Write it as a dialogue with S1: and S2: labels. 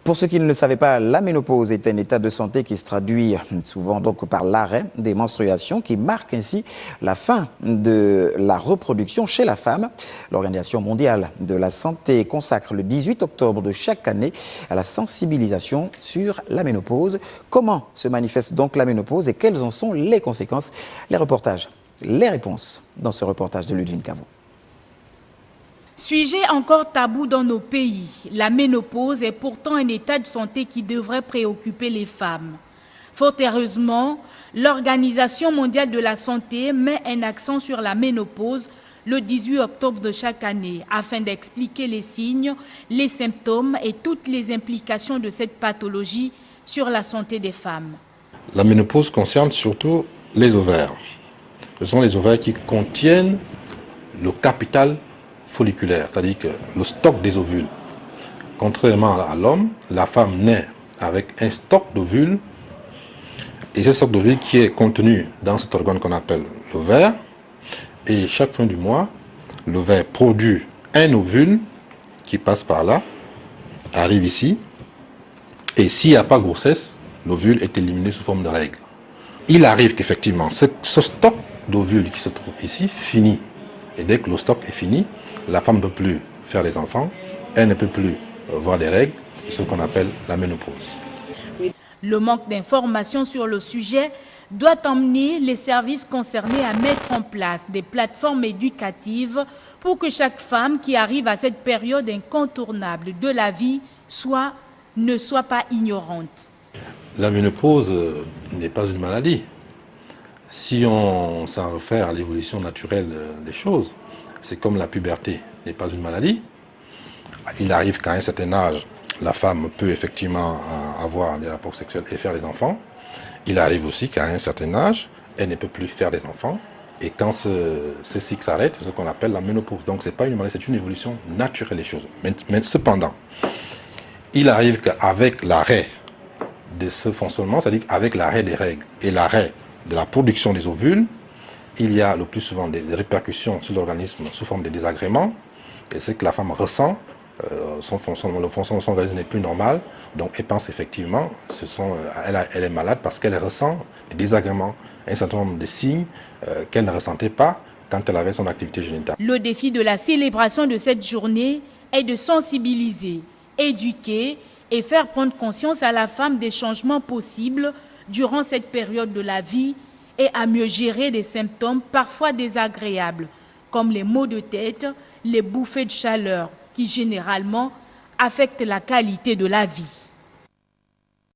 S1: Pour ceux qui ne le savaient pas, la ménopause est un état de santé qui se traduit souvent donc par l'arrêt des menstruations qui marque ainsi la fin de la reproduction chez la femme. L'Organisation mondiale de la santé consacre le 18 octobre de chaque année à la sensibilisation sur la ménopause. Comment se manifeste donc la ménopause et quelles en sont les conséquences? Les réponses dans ce reportage de Ludwig Cavou.
S2: Sujet encore tabou dans nos pays, la ménopause est pourtant un état de santé qui devrait préoccuper les femmes. Fort heureusement, l'Organisation mondiale de la santé met un accent sur la ménopause le 18 octobre de chaque année afin d'expliquer les signes, les symptômes et toutes les implications de cette pathologie sur la santé des femmes.
S3: La ménopause concerne surtout les ovaires. Ce sont les ovaires qui contiennent le capital folliculaire, c'est-à-dire que le stock des ovules. Contrairement à l'homme, la femme naît avec un stock d'ovules et ce stock d'ovules qui est contenu dans cet organe qu'on appelle l'ovaire. Et chaque fin du mois, l'ovaire produit un ovule qui passe par là, arrive ici, et s'il n'y a pas de grossesse, l'ovule est éliminé sous forme de règles. Il arrive qu'effectivement, ce stock d'ovules qui se trouve ici finit. Et dès que le stock est fini, la femme ne peut plus faire des enfants, elle ne peut plus voir des règles, ce qu'on appelle la ménopause.
S2: Le manque d'informations sur le sujet doit emmener les services concernés à mettre en place des plateformes éducatives pour que chaque femme qui arrive à cette période incontournable de la vie ne soit pas ignorante.
S3: La ménopause n'est pas une maladie. Si on s'en réfère à l'évolution naturelle des choses, c'est comme la puberté n'est pas une maladie. Il arrive qu'à un certain âge, la femme peut effectivement avoir des rapports sexuels et faire des enfants. Il arrive aussi qu'à un certain âge, elle ne peut plus faire des enfants. Et quand ce cycle s'arrête, c'est ce qu'on appelle la ménopause. Donc ce n'est pas une maladie, c'est une évolution naturelle des choses. Mais cependant, il arrive qu'avec l'arrêt de ce fonctionnement, c'est-à-dire avec l'arrêt des règles et l'arrêt de la production des ovules, il y a le plus souvent des répercussions sur l'organisme sous forme de désagréments. Et c'est que la femme ressent, le fonctionnement de son organisme n'est plus normal. Donc elle pense effectivement, elle est malade parce qu'elle ressent des désagréments, un certain nombre de signes qu'elle ne ressentait pas quand elle avait son activité génitale.
S2: Le défi de la célébration de cette journée est de sensibiliser, éduquer et faire prendre conscience à la femme des changements possibles durant cette période de la vie et à mieux gérer des symptômes parfois désagréables, comme les maux de tête, les bouffées de chaleur, qui généralement affectent la qualité de la vie.